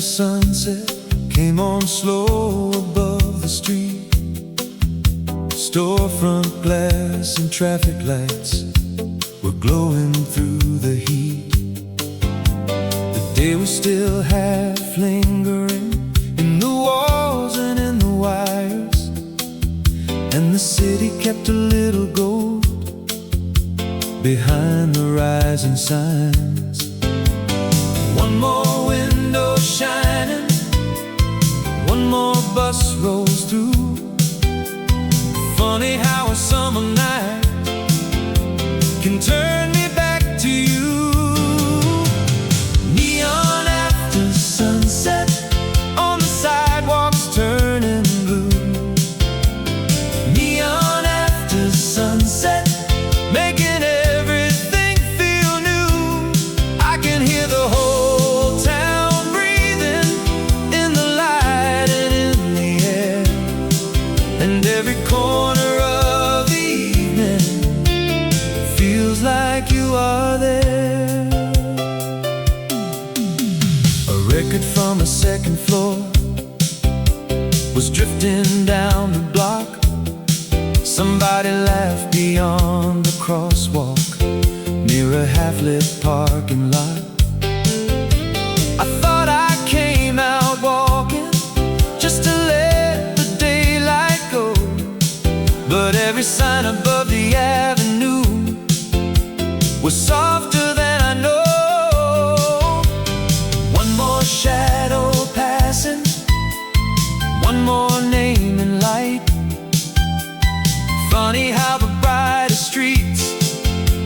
sunset came on slow above the street. Storefront glass and traffic lights were glowing through the heat. The day was still half lingering in the walls and in the wires, and the city kept a little gold behind the rising signs. One more window shining, one more bus rolls through. Funny how a summer night can turn me back to you. Neon after sunset on the sidewalks turning blue. Neon after sunset making everything feel new. I can hear the whole town breathing in the light and in the air, and every corner of the evening feels like you are there. A record from a second floor was drifting down the block. Somebody laughed beyond the crosswalk near a half-lit parking lot. I thought I came out walking just to let the daylight go, but every sign above the avenue was softer than I know. One more shadow passing, one more name in light. Funny how the brightest streets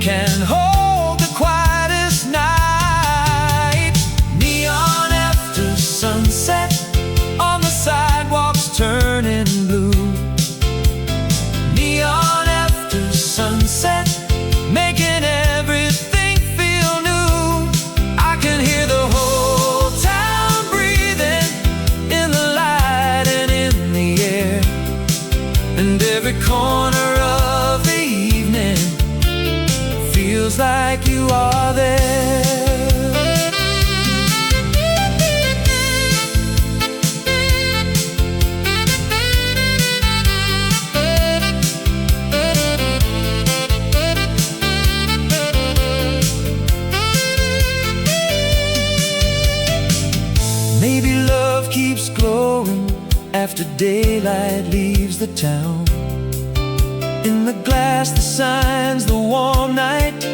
can hold the quietest night. Neon after sunset on the sidewalks turning blue. Neon after sunset making everything feel new. I can hear the whole town breathing in the light and in the air, and every corner of the evening feels like you are there. Maybe love keeps glowing after daylight leaves the town. In the glass, the signs, the warm night,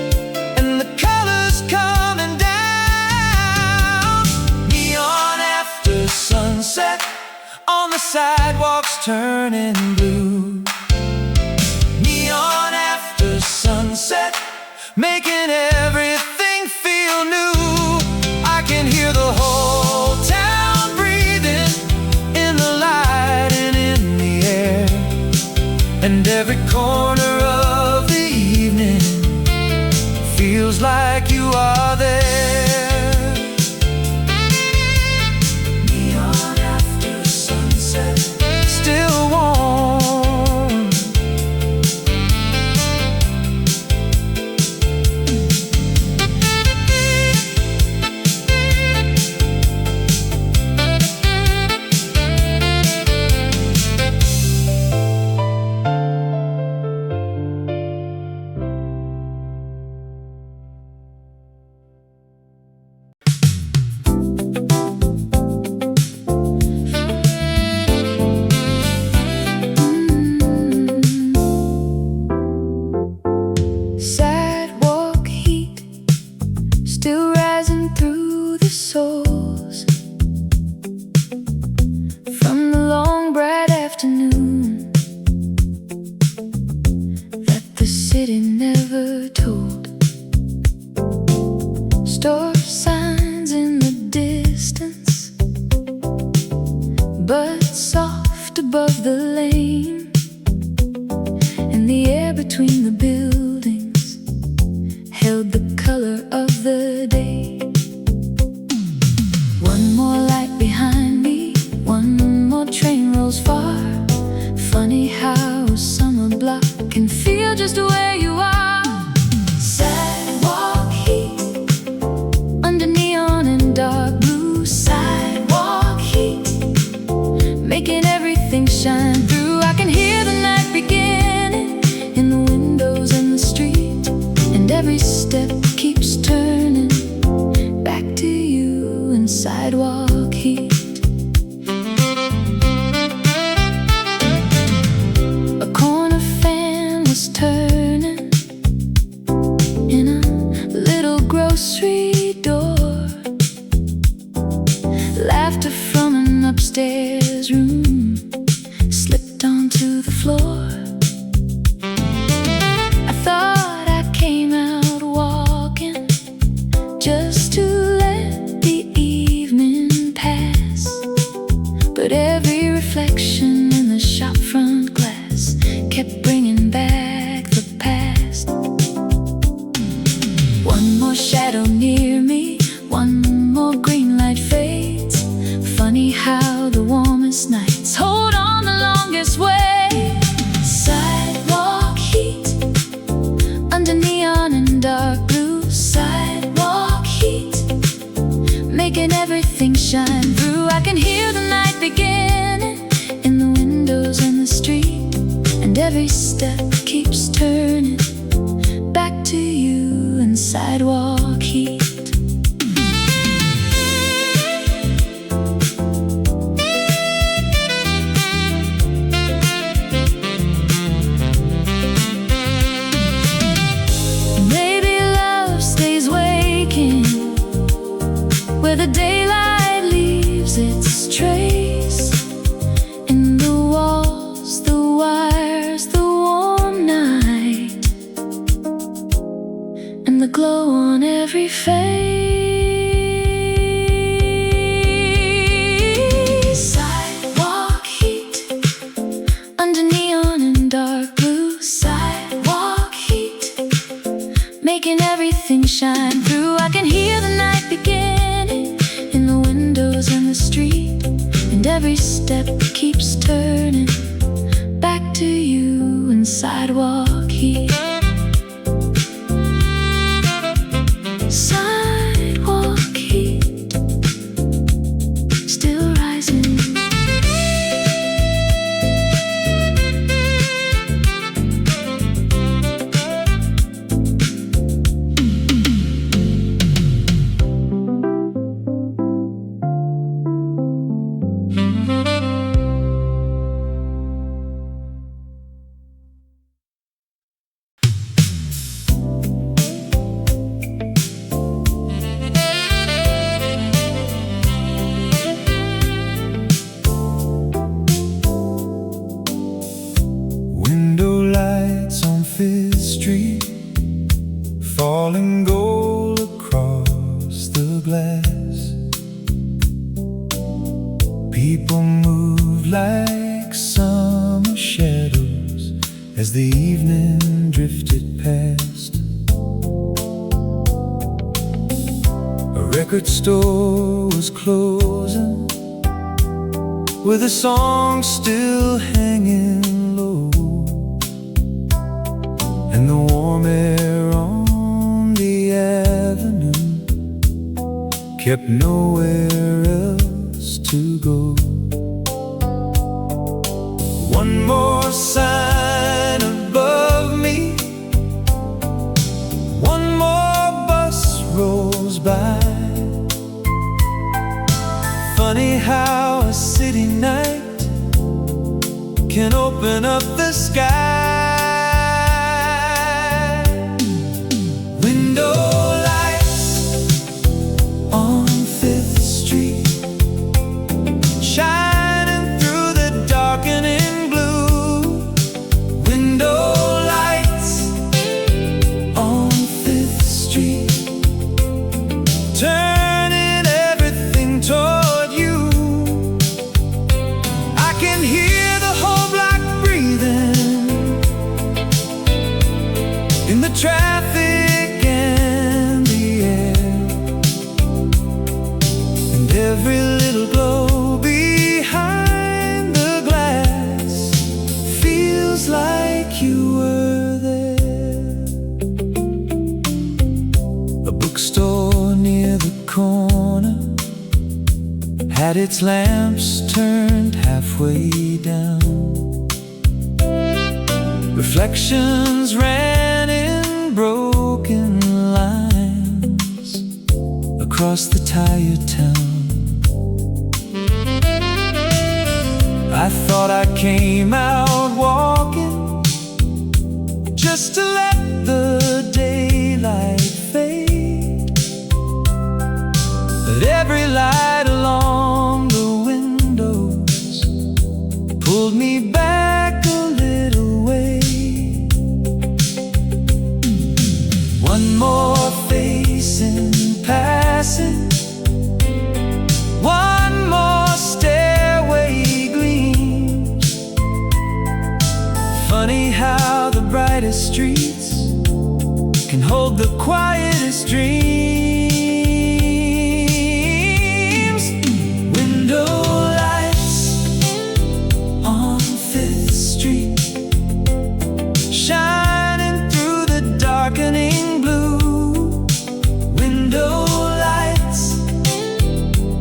and the colors coming down. Neon after sunset on the sidewalks turning blue. Neon after sunset making everything feel new. I can hear the whole town breathing in the light and in the air, and every corner of the evening feels like you are there. Neon after sunset, still warm. Sidewalk heat still rising through the soles from the long bright afternoon that the city never told. Store signs in the distance, but soft above the lane, and the air between the buildings held the color of the day. One more light behind me, one more train rolls far. Funny how a summer block can feel just where you are. Sidewalk heat under neon and dark blue. Sidewalk sidewalk heat. A corner fan was turning in a little grocery door. Laughter from an upstairs room slipped onto the floor. I thought I came out walking just to let the evening pass, but every reflection in the shop front glass kept bringing back the past. One more shadow near me, one more green light fades. Funny how the warmest nights hold on the longest way. Sidewalk heat under neon and dark blue. Sidewalk heat making everything shine through. I can hear the night beginning in the windows and the street, and every step keeps turning back to you and sidewalk heat. Maybe love stays waking where the daylight leaves its trace, in the walls, the wires, the warm night, and the glow on every face. Sidewalk heat under neon and dark blue. Sidewalk heat making everything shine through. I can hear the night beginning in the windows and the street, and every step keeps turning back to you and sidewalk heat. Sidewalk heat still rising. Window lights on Fifth Street, falling gold across the glass. People move like summer shadows as the evening drifted past. A record store was closing, with a song still hanging low, and the warm air on the avenue kept nowhere else to go. One more sign above me, one more bus rolls by. Funny how a city night can open up the sky. Window lights on Fifth Street, shining through the darkening blue. Window lights on Fifth Street, turning everything toward you. I can hear the whole block breathing in the traffic and the air, and every little glow behind the glass feels like you were there. A bookstore near the corner had its lamps turned halfway down. Reflections ran in broken lines across the tired town. I thought I came out walking just to let the daylight fade, but every light along the windows pulled me back a little way. One more face in passing, one more stairway gleams. Funny how the brightest streets can hold the quietest dreams. Window lights on 5th Street, shining through the darkening blue. Window lights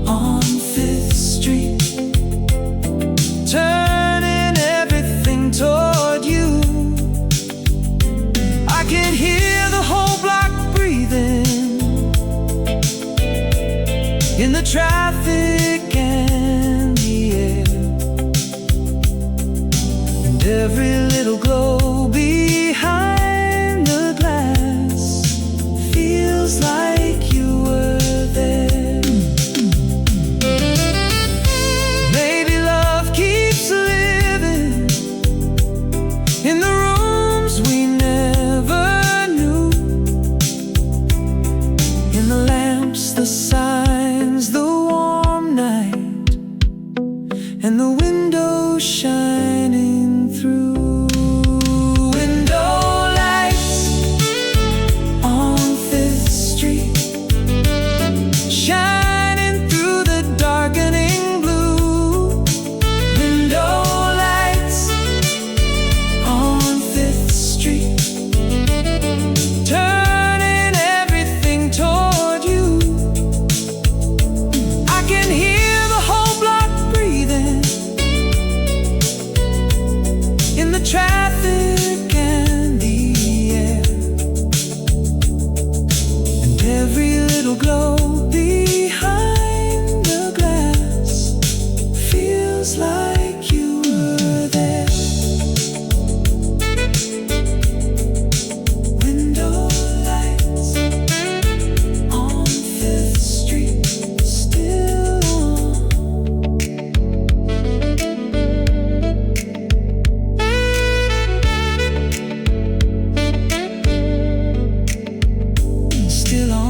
on 5th Street, turning everything toward you. I can hear the whole block breathing in the traffic and the air, and every little glow behind the glass feels like you were there. Maybe love keeps living in the rooms we never knew, in the lamps, the signs, the warm night, and the windows shining through. Window lights on 5th Street, shining through the darkening blue. Window lights on 5th Street, turning everything toward you. I can hear the whole block breathing in the traffic and the air, and every little glow behind the glass feels like you were there. Window lights on 5th Street, still on. Still on.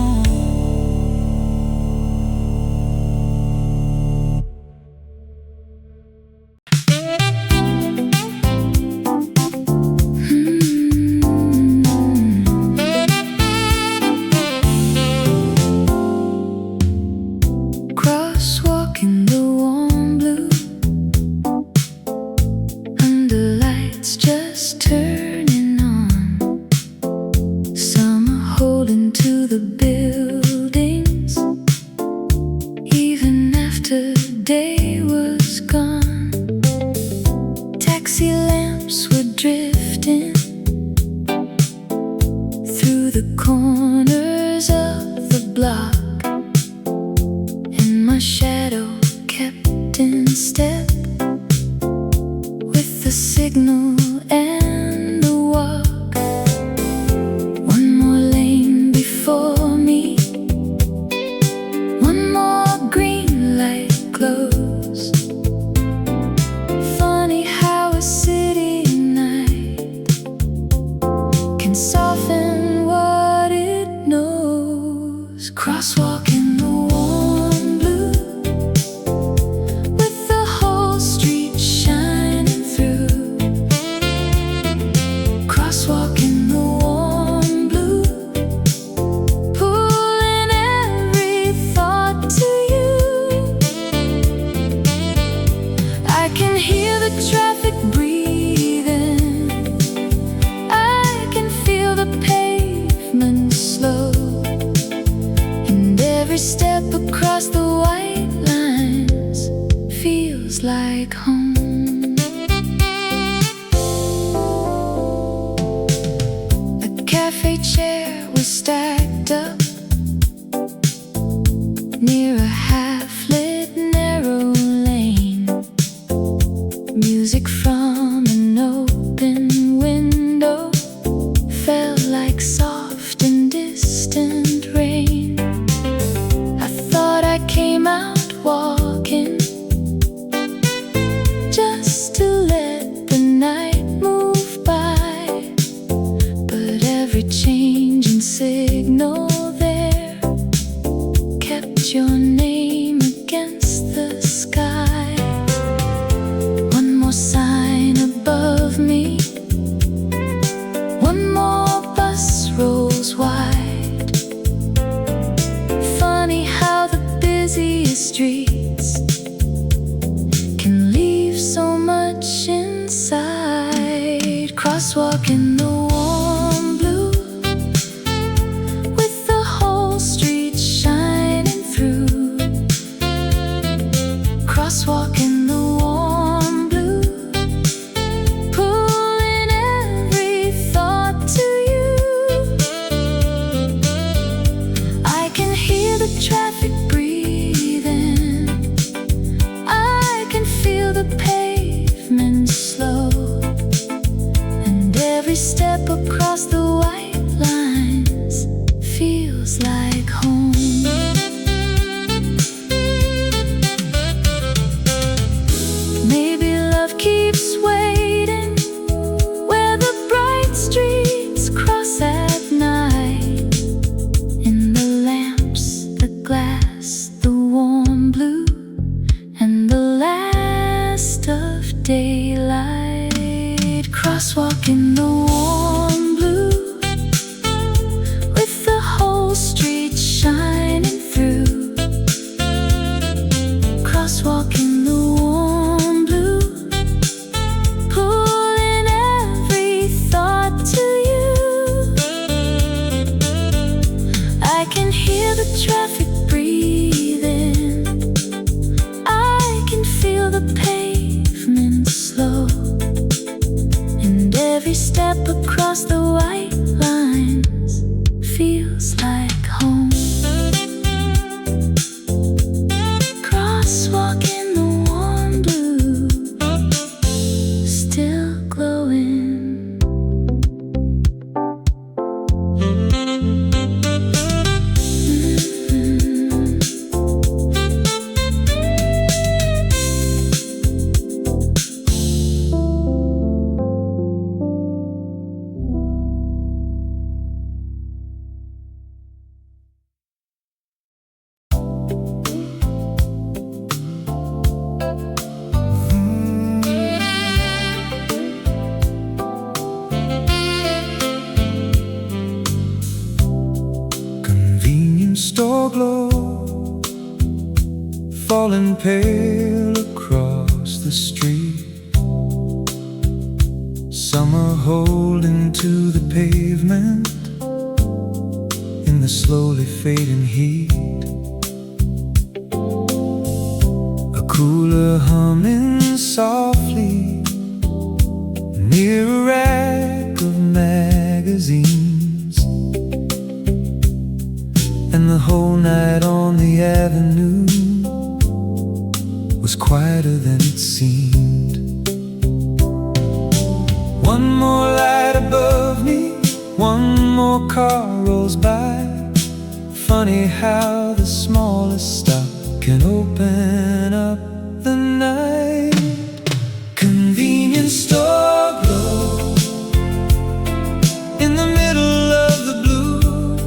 Crosswalk in the warm blue, under lights just turning on. Summer holding to the buildings, even after day was gone. Taxi lamps were drifting through the corners of the block, and my shadow kept in step with the signal and the walk. One more lane before me, one more green light glows. Funny how a city night can soften what it knows. Crosswalk in the warm blue, with the whole street shining through. Crosswalk in the warm blue, pulling every thought to you. I can hear the traffic breathing, I can feel the pavement slow, and every step across the white lines feels like home. A cafe chair was stacked up near a half-lit narrow lane. walking just to let the night move by. But every change in signal there kept your name against the sky. One more sign above me, one more bus rolls wide. Funny how the busiest streets can leave so much inside. Crosswalk in the warm blue, with the whole street shining through. Crosswalk in the warm blue, pulling every thought to you. I can hear the traffic breathing, I can feel the pavement slow, and every step across the white lines feels like home. Maybe love keeps waiting where the bright streets cross at night. In the lamps, the glass, the warm blue, and the last of daylight. Crosswalk in the warm blue, with the whole street shining through. Crosswalk in the warm blue, pulling every thought to you. I can hear the traffic breathing, I can feel the pavement slow, and every step across the white lines feels like home. Crosswalk in the warm blue, still glowing. Convenience store glow, falling pale across the street. Summer holding to the pavement in the slowly fading heat. A cooler humming softly near a rack of magazines, and the whole night on the avenue was quieter than it seemed. One more light above me, one more car rolls by. Funny how the smallest stop can open up the night. Convenience store glow in the middle of the blue.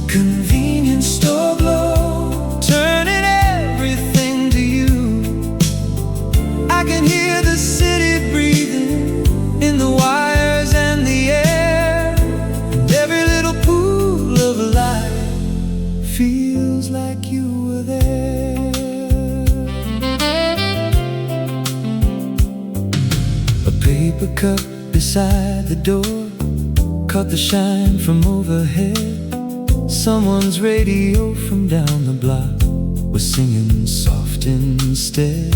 Convenience store glow, turning everything to you. I can hear the city breathing in the wires and the air, and every little pool of light feels like you were there. A paper cup beside the door caught the shine from overhead. Someone's radio from down the block was singing soft instead.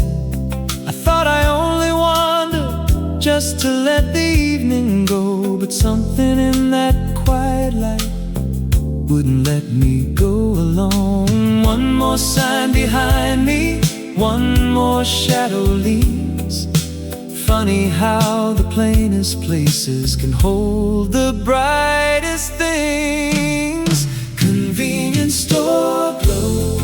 I thought I only wandered just to let the evening go, but something in that quiet light wouldn't let me go alone. One more sign behind me, one more shadow leaves. Funny how the plainest places can hold the brightest things. Convenience store glow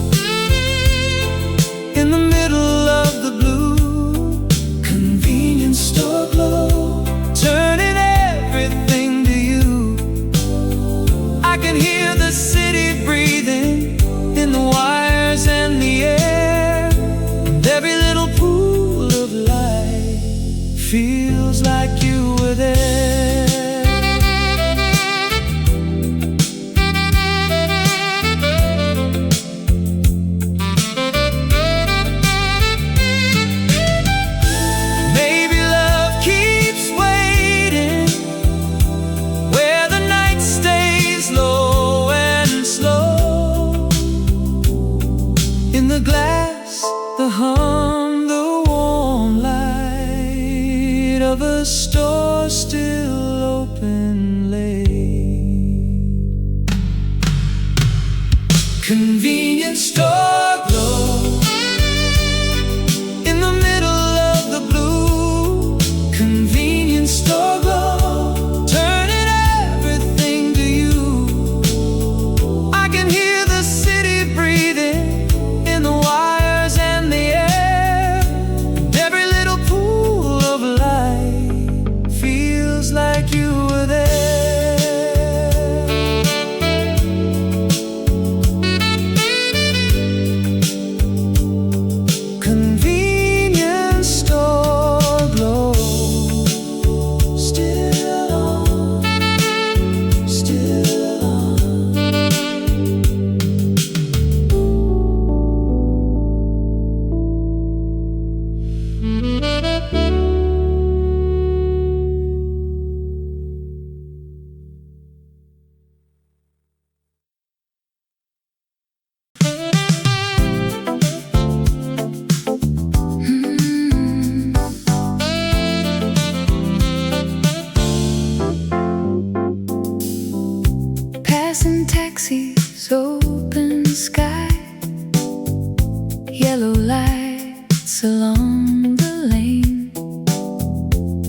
Yellow lights along the lane,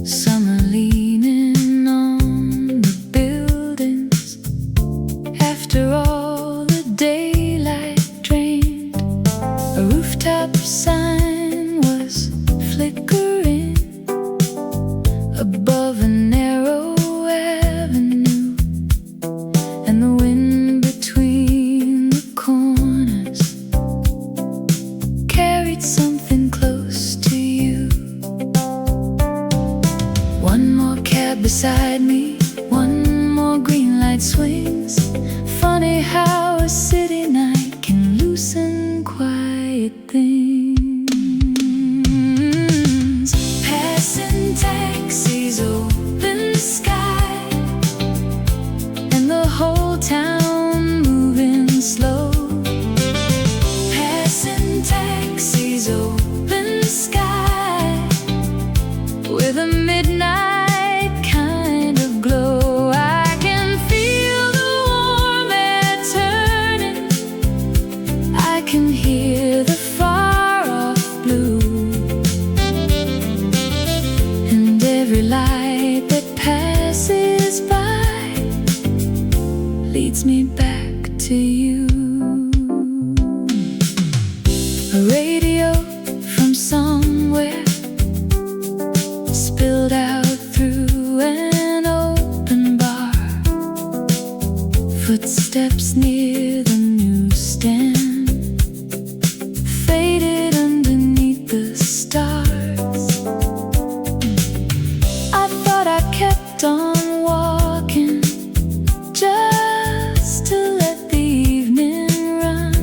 summer leaning on the buildings. After all the daylight drained, a rooftop sign was flickering above a narrow avenue, and the wind between the corners carried something close to you. One more cab beside me, one more green light swings. Funny how a city night can loosen quiet things. Passing taxis, open sky, and the whole town moving slow. Passing taxis, open sky, with a midnight kind of glow. I can feel the warm air turning, I can hear the far-off blue, and every light that passes by leads me back to you. A radio from somewhere spilled out through an open bar. Footsteps near the newsstand faded underneath the stars. I thought I kept on walking just to let the evening run,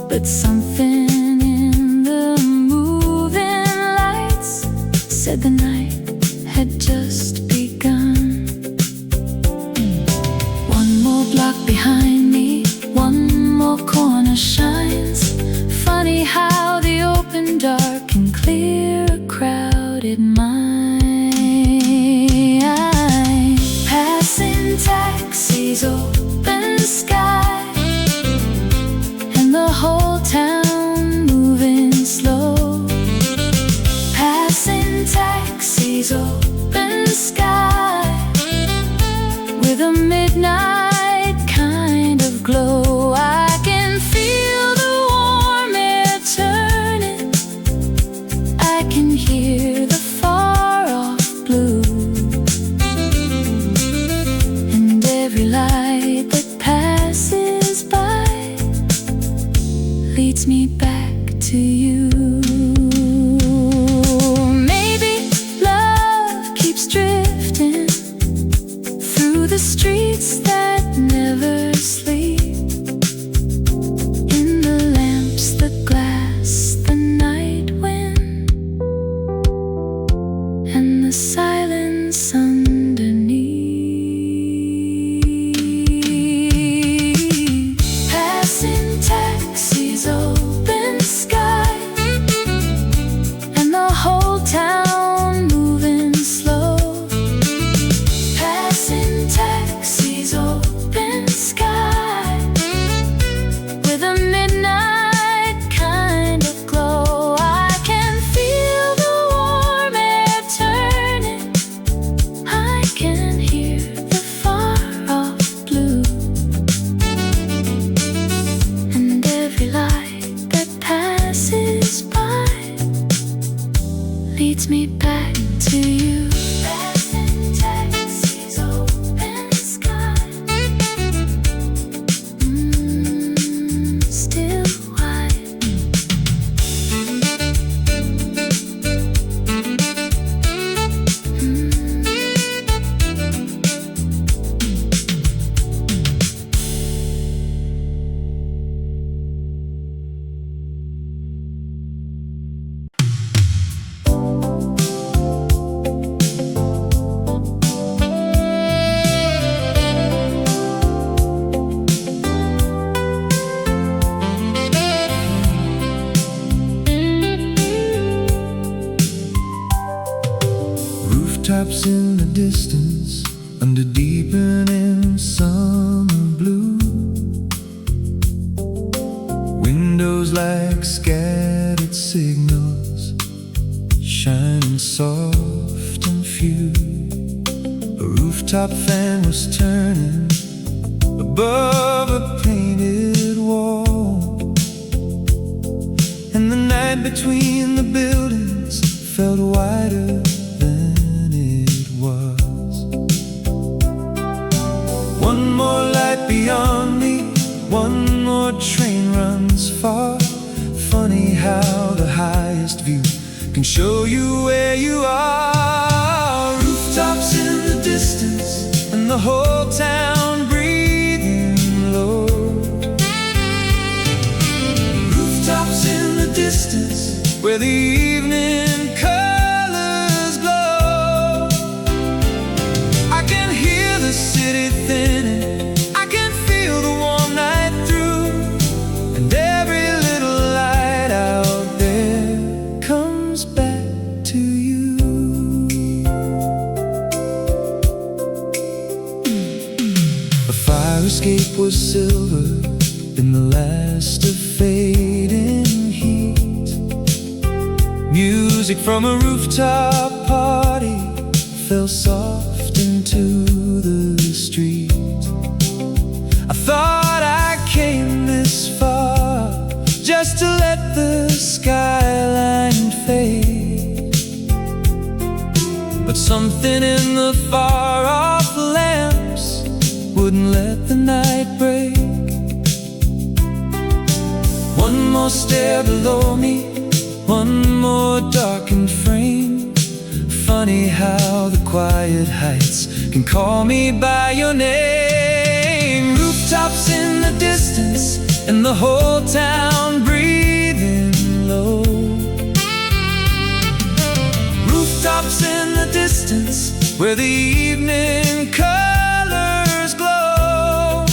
but something in the moving lights said the night had just begun. One more block behind me, one more corner shines. Funny how the open dark can clear a crowded mind. Passing taxis, open sky, and the whole town moving slow. Passing taxis, open sky, with a midnight kind of glow. I can feel the warm air turning, I can hear the far-off blue, and every light that passes by leads me back to you. Maybe love keeps drifting through the streets that never sleep, in the lamps, the glass, the night wind, and the silence underneath. Passing taxis, open sky, and the whole town moving slow. Passing taxis, open sky, with a midnight kind of glow. I can feel the warm air turning, I can hear the far-off blue, and every light that passes by leads me back to you. Passing taxis, open sky, still white. windows like scattered signals, shining soft and few. A rooftop fan was turning above a painted wall, and the night between the buildings felt wider than it was. One more light beyond me, one more train runs far. Funny how the highest view can show you where you are. Rooftops in the distance, and the whole town breathing low. Rooftops in the distance, where the evening colors glow. I can hear the city thinning, I can feel the warm night through, and every little light out there comes back to you. A fire escape was silver in the last of fading heat. Music from a rooftop party fell soft into the street. I thought I came this far just to let the skyline fade, but something in the far-off lamps wouldn't let the night break. One more stair below me, one more darkened frame. Funny how the quiet heights can call me by your name. Rooftops in the distance, and the whole town breathing low. Rooftops in the distance, where the evening colors glow.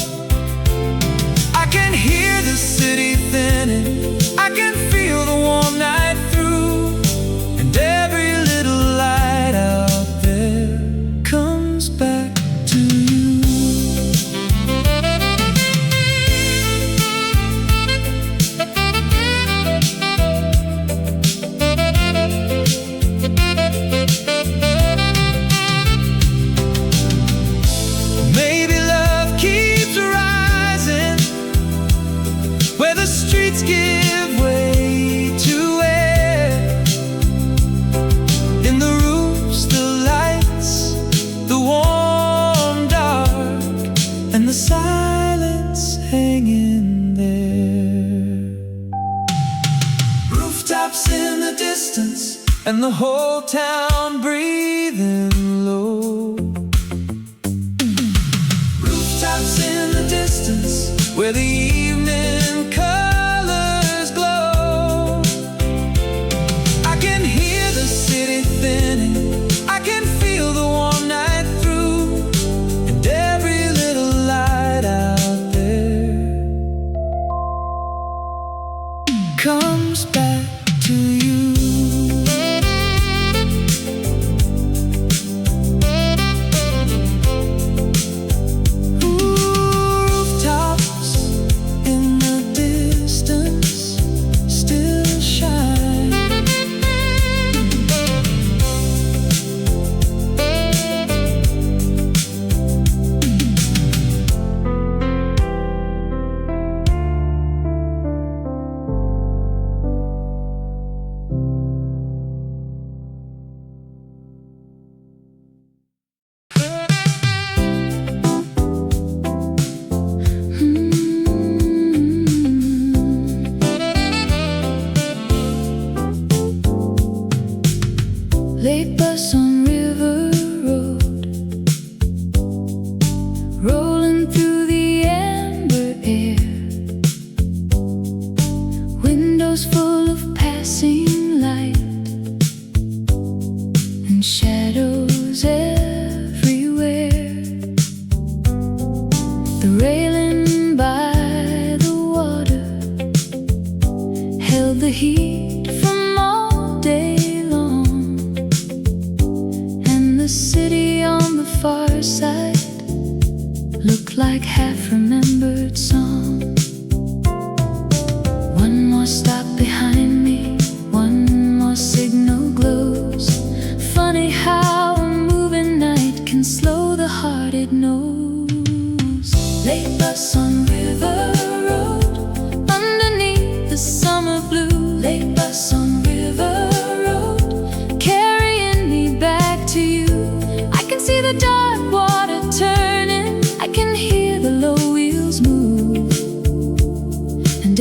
I can hear the city thinning, I can feel the warm night through, and every little light out there comes back to you. Maybe love keeps rising where the streets give way to air. In the roofs, the lights, the warm dark, and the silence hanging there. Rooftops in the distance, and the whole town breathing low. Rooftops in the distance, where the evening colors glow. I can hear the city thinning, I can feel the warm night through, and every little light out there comes back to you. Late bus on River Road, rolling through the amber air. Windows full of passing light, and shadows everywhere. The railing by the water held the heat from all day long. The city on the far side looked like half-remembered song. One more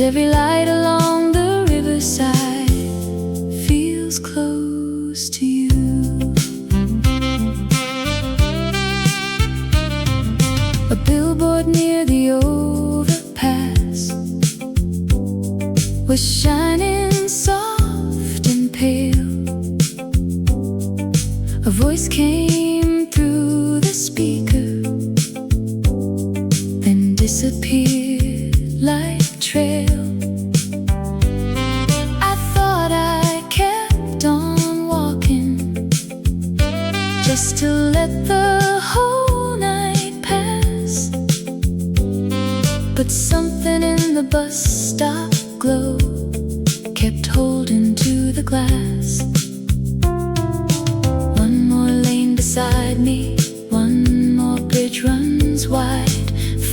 every light along the riverside feels close to you. A billboard near the overpass was shining soft and pale. A voice came through the speaker, then disappeared like a trail. I thought I kept on walking just to let the whole night pass, but something in the bus stop glow kept holding to the glass. One more lane beside me, one more bridge runs wide.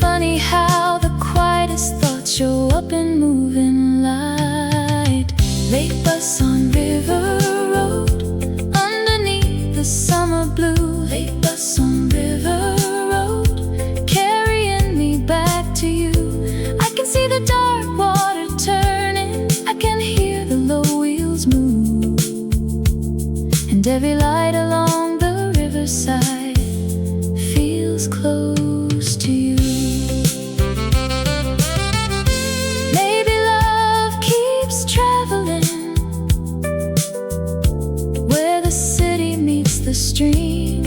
Funny how the quietest thoughts show up in moving light. Late bus on River Road, underneath the summer blue. Late bus on River Road, carrying me back to you. I can see the dark water turning, I can hear the low wheels move, and every light along the riverside feels close to you. Maybe love keeps traveling where the city meets the stream.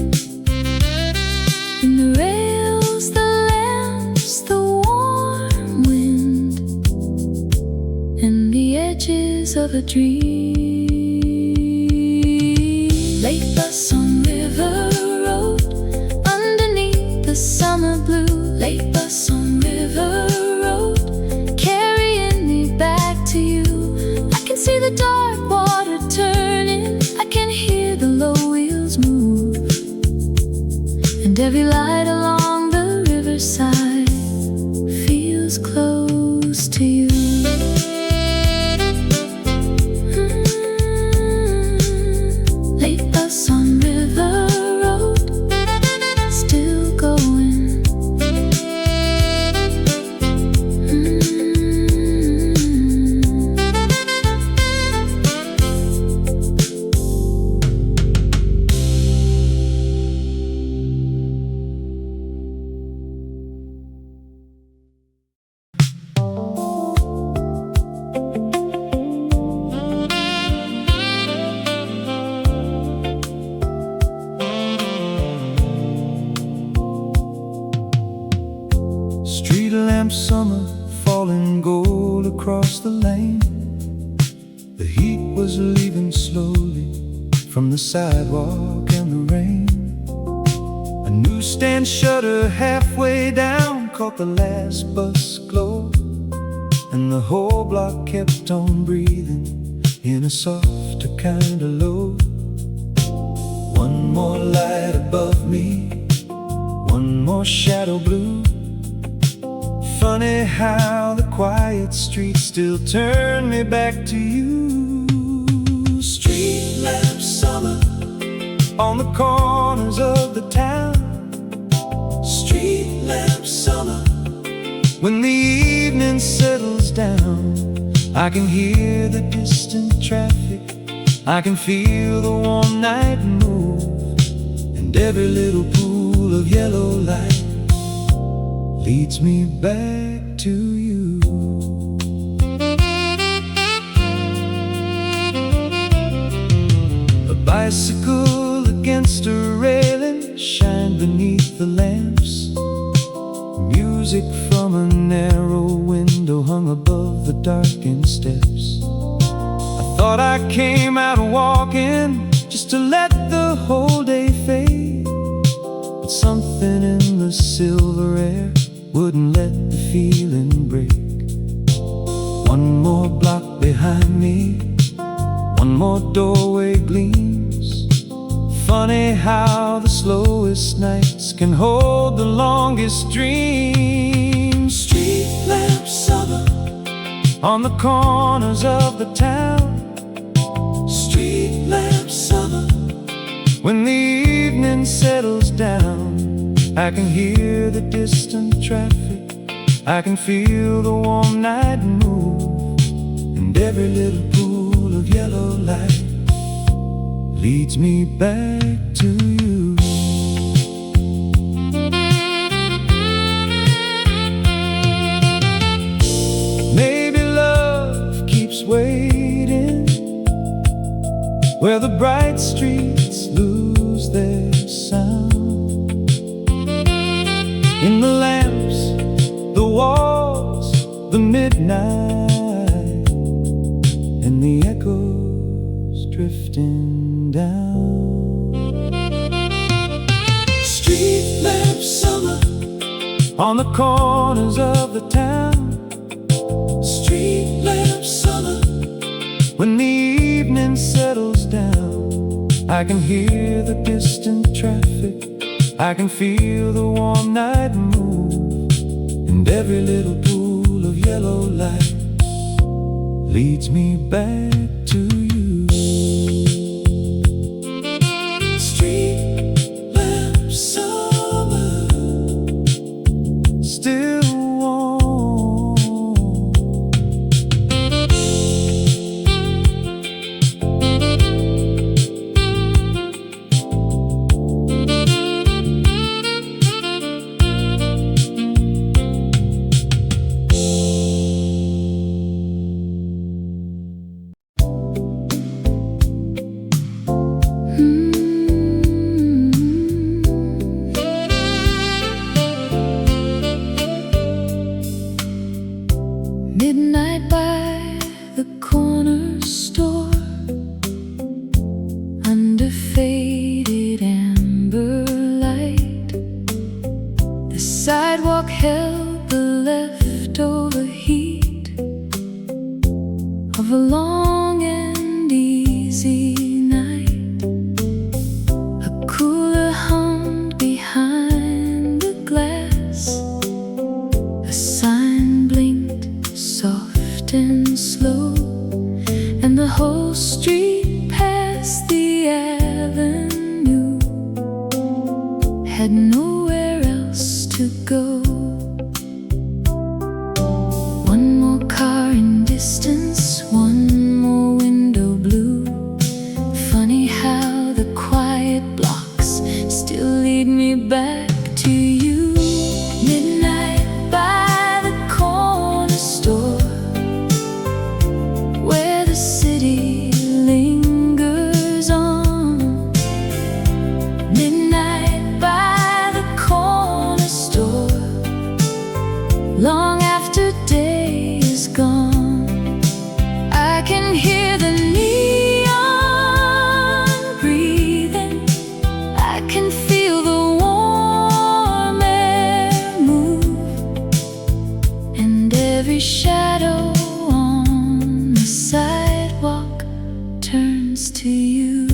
In the rails, the lamps, the warm wind, and the edges of a dream. Late bus on River Road, underneath the summer blue. Late bus on River Road, carrying me back to you. I can see the dark water turning, I can hear the low wheels move, and every light along the riverside feels close to you. Late bus on River Road, still going. Streetlamp summer, falling gold across the lane. The heat was leaving slowly from the sidewalk and the rain. A newsstand shutter halfway down caught the last bus glow, and the whole block kept on breathing in a softer kind of low. One more light above me, one more shadow blue. Funny how the quiet streets still turn me back to you. Streetlamp summer on the corners of the town. Streetlamp summer, when the evening settles down, I can hear the distant traffic, I can feel the warm night move, and every little pool of yellow light leads me back to you. A bicycle against a railing shined beneath the lamps. Music from a narrow window hung above the darkened steps. I thought I came out walking just to let the whole day fade, but something in the silver air wouldn't let the feeling break. One more block behind me, one more doorway gleams. Funny how the slowest nights can hold the longest dreams. Streetlamp summer on the corners of the town. Streetlamp summer, when the evening settles down, I can hear the distant traffic, I can feel the warm night move, every little pool of yellow light leads me back to you. Maybe love keeps waiting where the bright streets lose their sound. In the lamps, the walls, the midnight, and the echoes drifting down. Streetlamp summer on the corners of the town. Streetlamp summer when the evening settles down. I can hear the distant traffic, I can feel the warm night move, and every little pool of yellow light leads me back to you. Streetlamp summer, still warm. Midnight by the corner store, under faded amber light, the sidewalk held the leftover heat of a long and easy night. A cooler hummed behind the glass, a sign blinked soft and slow, and the whole street past the avenue had nowhere else to go. One more car in distance, one more window blue. Funny how the quiet blocks still lead me back to you. Midnight by the corner store, where the city lingers on. Midnight by the corner store, long after day is gone. I can hear the neon breathing, I can feel the warm air move, and every shadow on the sidewalk turns to you.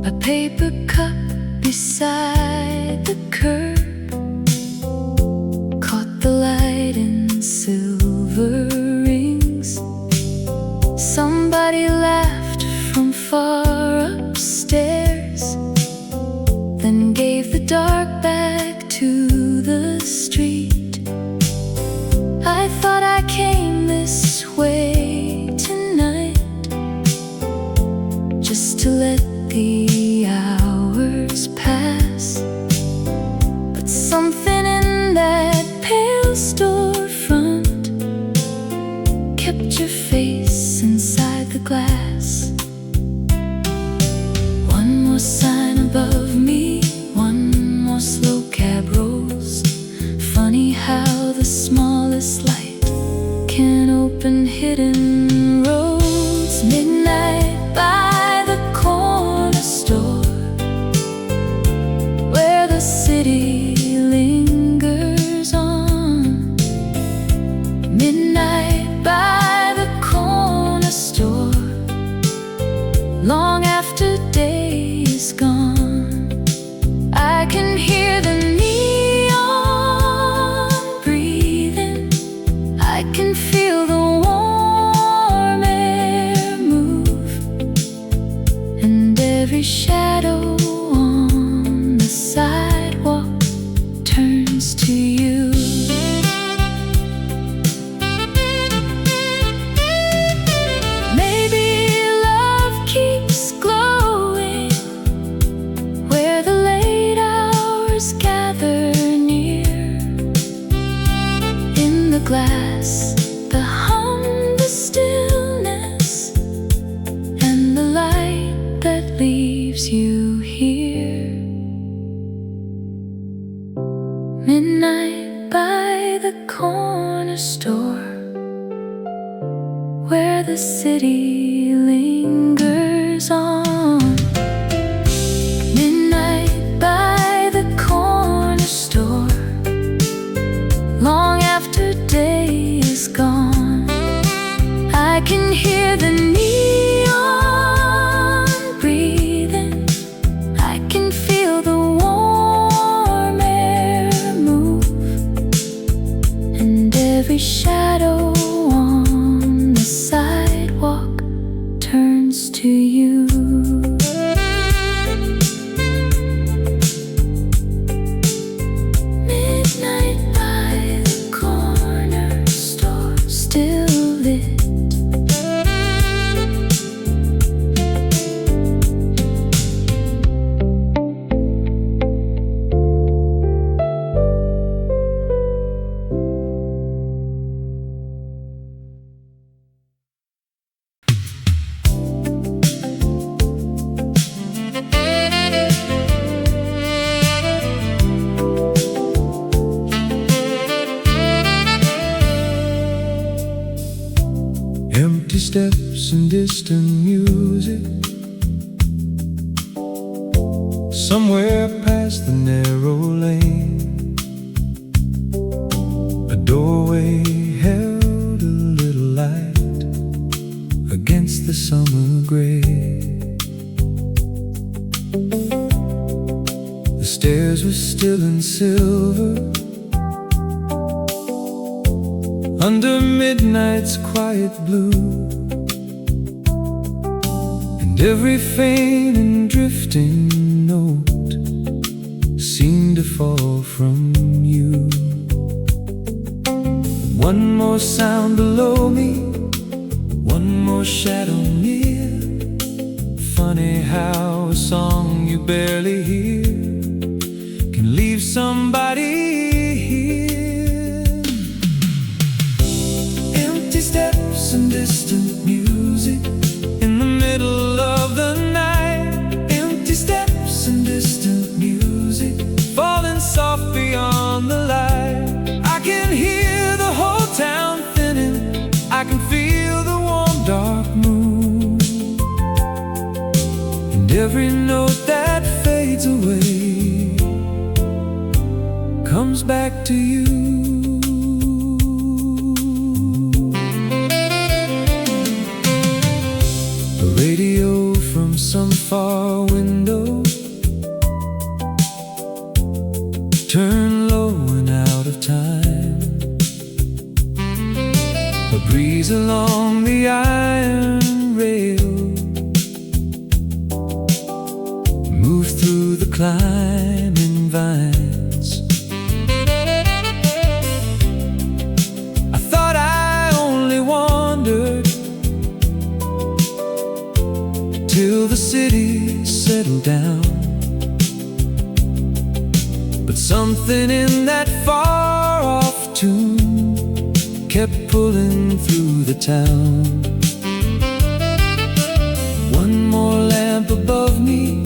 A paper cup beside the curb caught the light in silver rings. Somebody laughed from far upstairs, then gave the dark back to the street. I thought I came this way tonight, just to let the hours pass. But something in that pale storefront kept your face inside the glass. One more sign above me, one more slow cab rolls. Funny how the smallest light can open hidden roads. Midnight by the corner store, where the city lingers on. Midnight by the corner store, long after day is gone. I can hear the neon breathing, I can feel the warm air glass, the hum, the stillness, and the light that leaves you here. Midnight by the corner store, where the city lingers on. Midnight by the corner store, long after day is gone. I can hear the neon breathing, I can feel the warm air move, and every shadow on the sidewalk turns to you. Midnight by the corner store, still lit. Empty steps and distant music, somewhere past the narrow lane. A doorway held a little light against the summer gray. The stairs were still in silver under midnight's quiet blue, and every faint and drifting note seemed to fall from you. One more sound below me, one more shadow near. Funny how a song you barely hear can leave somebody here. Steps and distant music in the middle of the night. Empty steps and distant music falling soft beyond the light. I can hear the whole town thinning, I can feel the warm dark moon, and every note that fades away comes back to you. Radio from some far window, turn low and out of time. A breeze along the iron rail, move through the climbing vines. I thought I only wandered till the city settled down, but something in that far-off tune kept pulling through the town. One more lamp above me,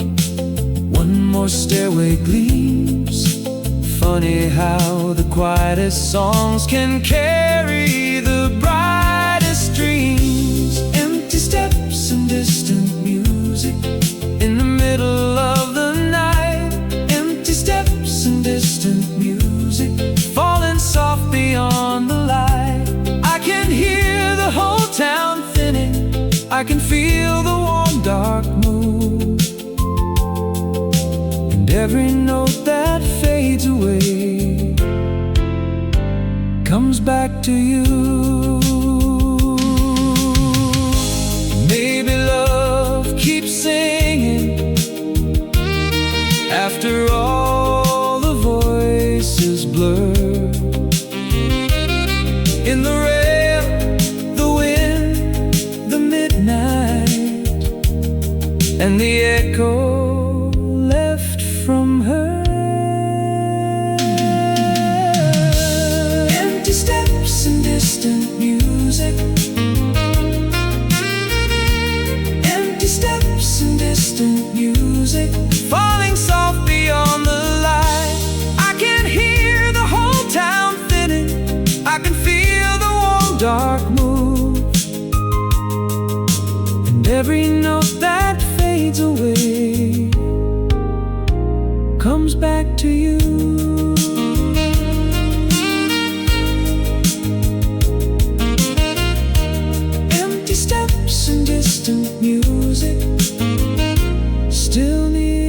one more stairway gleams. Funny how the quietest songs can carry the brightest dreams. Empty steps and distant music in the middle of the night. Empty steps and distant music falling soft beyond the light. I can hear the whole town thinning, I can feel the warm dark moon, and every note that fades away comes back to you. Maybe love keeps singing after all the voices blur. In the rail, the wind, the midnight, and the echo left from her. Empty steps and every note that fades away comes back to you. Empty steps and distant music still near.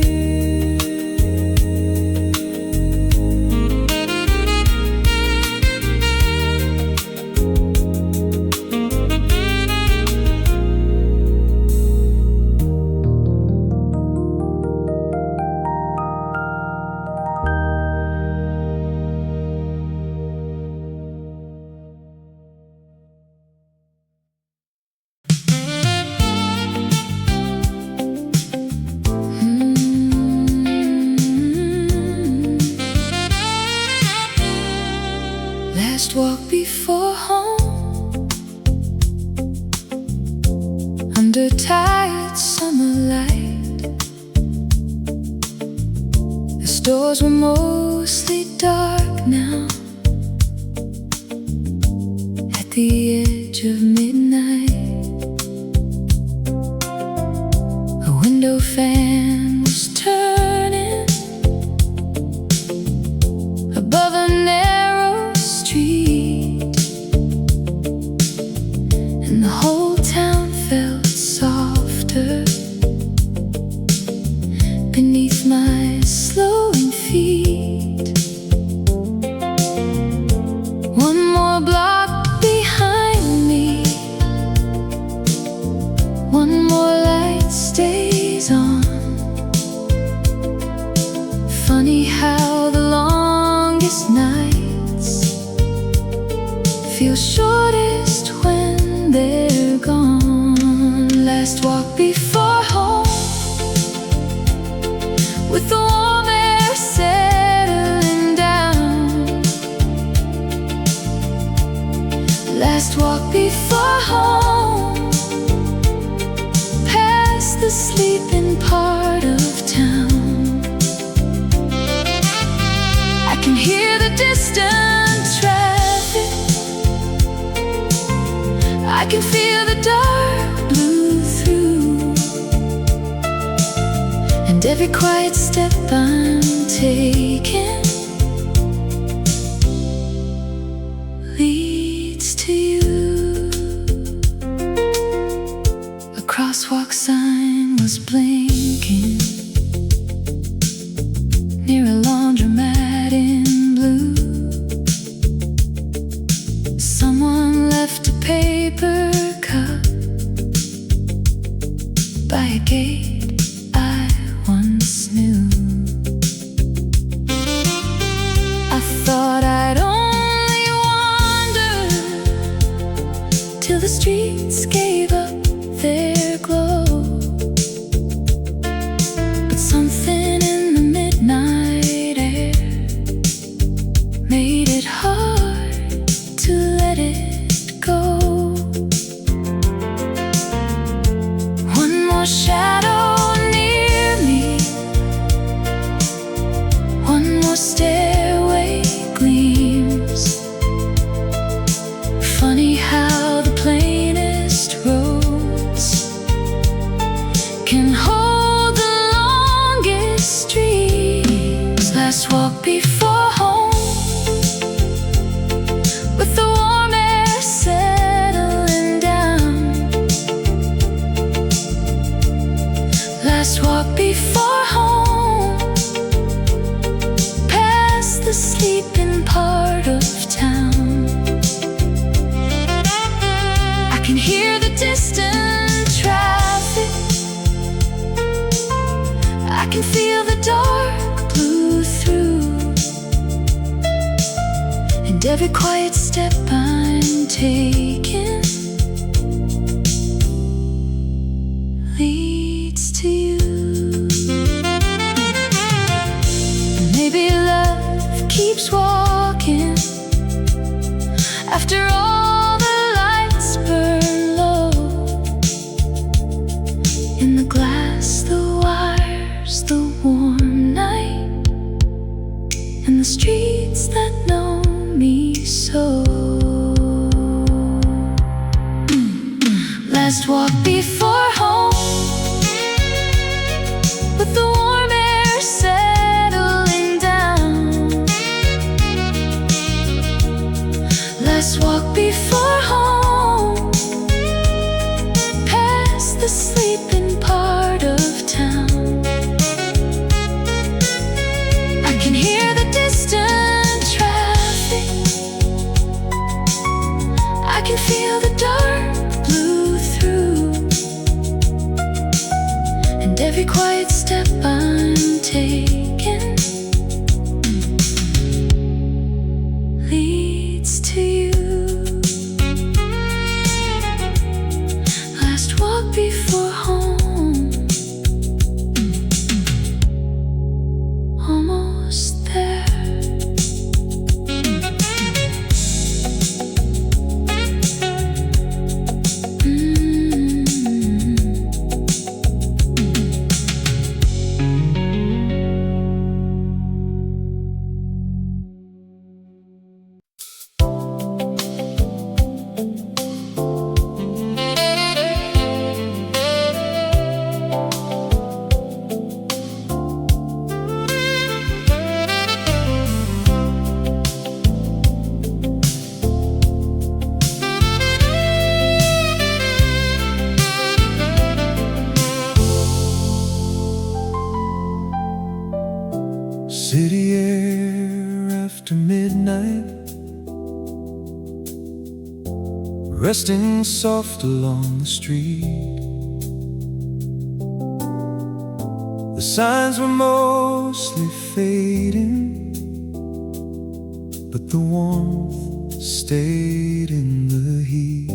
Last walk before home, under tired summer light. The stores were mostly dark now. At the edge of midnight, a window fan was turning above a narrow street, and the whole town felt softer beneath my slowing feet. One more block behind me, one more light stays on. Funny how the longest nights feel shortest when they're gone. Last walk before home, with the warm air settling down. Last walk before home, past the sleeping part of town. I can hear the distant traffic, I can feel the dark blue through, and every quiet step I'm taking leads to you. A crosswalk sign was blinking near a laundromat in blue. Someone left a paper cup by a gate I once knew. I thought I'd only wander till the streets gave up their glow, but something in the midnight air made it hard to let it go. One more shadow near me, one more stairway gleams. Funny how the plainest roads can hold the longest streets. Last walk before home, with the warm air settling down. Last walk before home, past the sleeping part of town. I can hear the distant traffic, I can feel the dark blue through, and every quiet step I'm taking leads to you. Maybe love keeps walking after all the lights burn low. In the glass, the wires, the warm night, and the streets that know me so. Last walk before home, with the warm air settling down. Last walk before home, past the sleeping part of town. I can hear the distant traffic, I can feel the dark blue through, and every quiet step I'm taking leads to you. Last walk before home, almost there. City air after midnight, resting soft along the street. The signs were mostly fading, but the warmth stayed in the heat.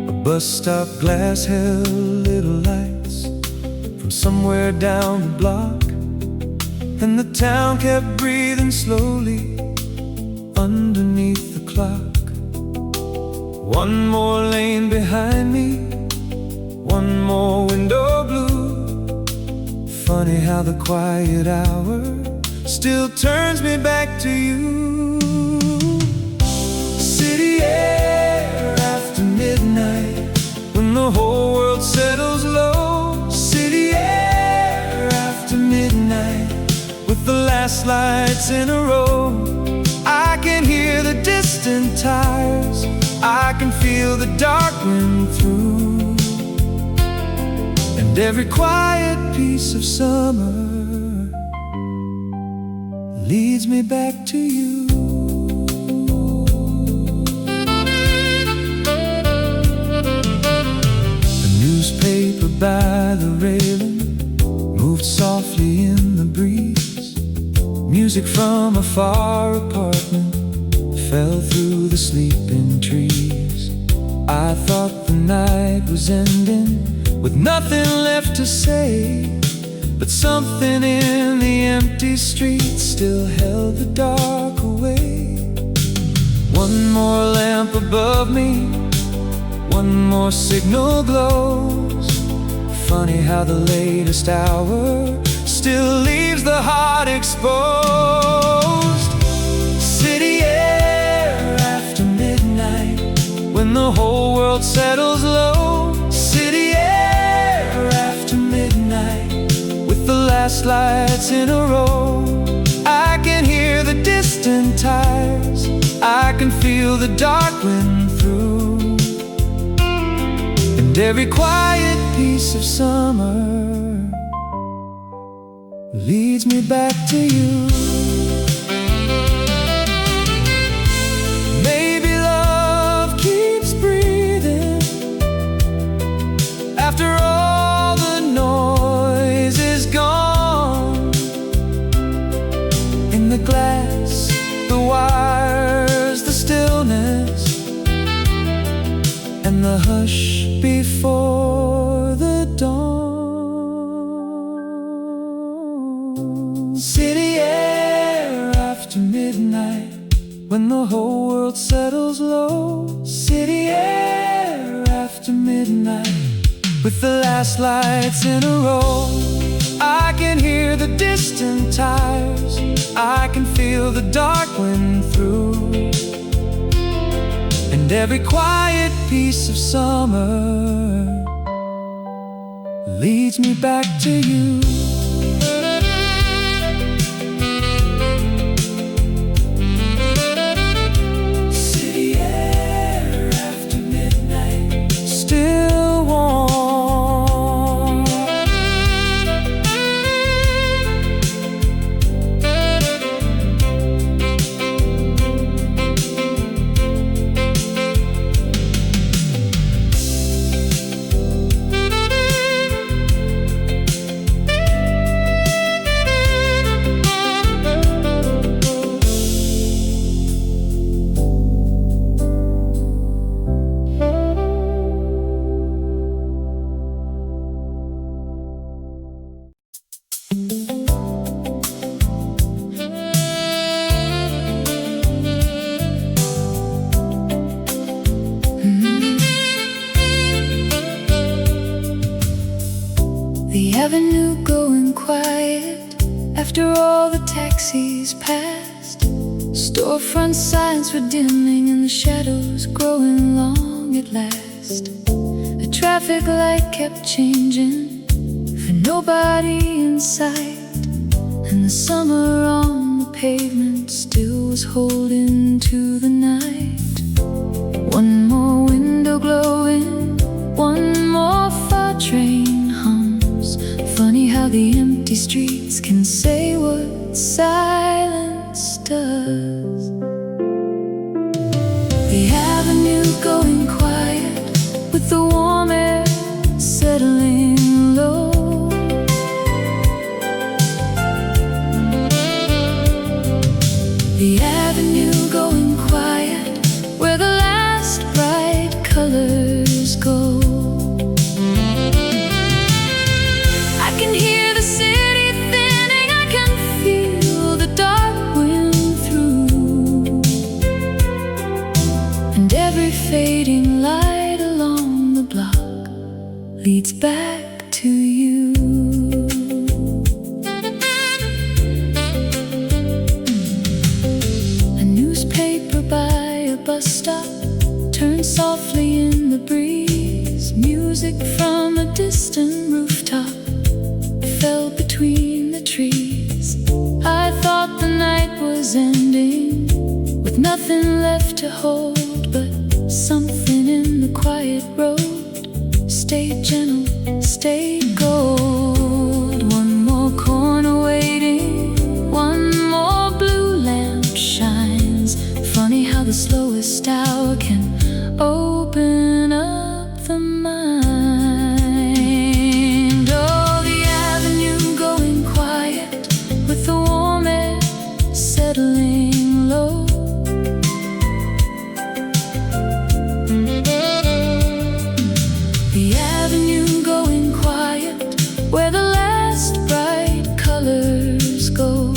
A bus stop glass held little lights from somewhere down the block, and the town kept breathing slowly underneath the clock. One more lane behind me, one more window blue. Funny how the quiet hour still turns me back to you. City air after midnight, when the whole world settles low. City air after midnight, with the last lights in a row. I can hear the distant tires, I can feel the dark wind through, and every quiet piece of summer leads me back to you. The newspaper by the railing moved softly in the breeze. Music from a far apartment fell through the sleeping trees. I thought the night was ending with nothing left to say, but something in the empty streets still held the dark away. One more lamp above me, one more signal glows. Funny how the latest hour still leaves the heart exposed. City air after midnight, when the whole world settles low. City air after midnight, with the last lights in a row. I can hear the distant tires, I can feel the dark wind through, and every quiet piece of summer leads me back to you. Maybe love keeps breathing after all the noise is gone. In the glass, the wires, the stillness, and the hush before the dawn. City air after midnight, when the whole world settles low. City air after midnight, with the last lights in a row. I can hear the distant tires, I can feel the dark wind through, and every quiet piece of summer leads me back to you. City air after midnight, still warm. The avenue going quiet after all the taxis passed. Storefront signs were dimming and the shadows growing long at last. The traffic light kept changing for nobody in sight, and the summer on the pavement still was holding to the night. One more window glowing, one more far train hums. Funny how the empty streets can say what silence does. The avenue going quiet with the warm air settling low. The avenue going quiet where the last bright colors go. I can hear the city thinning, I can feel the dark wind through, and every fading light along the block leads back to you. A newspaper by a bus stop turned softly in the breeze. Music from a distant rooftop fell between the trees. I thought the night was ending with nothing left to hold, but something in the quiet road stayed gentle, stayed gold. One more corner waiting, one more blue lamp shines. Funny how the slowest hour can open up the mind. Oh, the avenue going quiet with the warm air settling low. The avenue going quiet where the last bright colors go.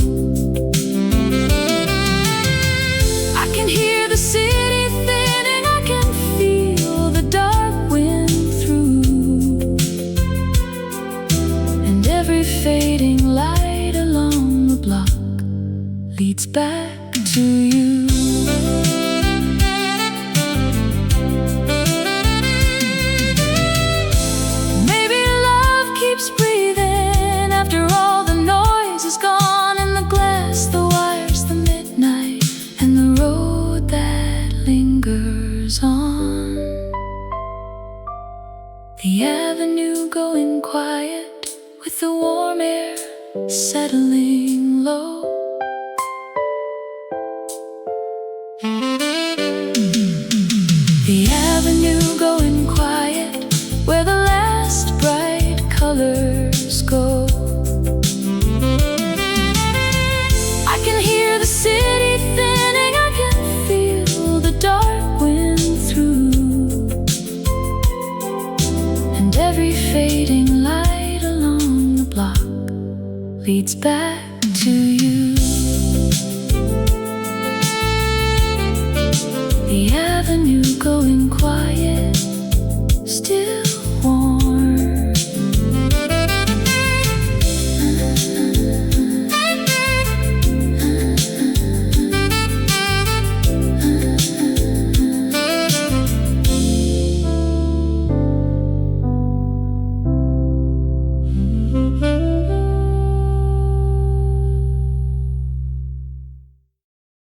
I can hear the city thinning, I can feel the dark wind through, and every fading light along the block leads back to you. Maybe love keeps breathing after all the noise is gone, and the glass, the wires, the midnight, and the road that lingers on. The avenue going quiet with the warm air settling low. The avenue going quiet where the last bright colors go. I can hear the city thinning, I can feel the dark wind through, and every fading light along the block leads back to you. The avenue going quiet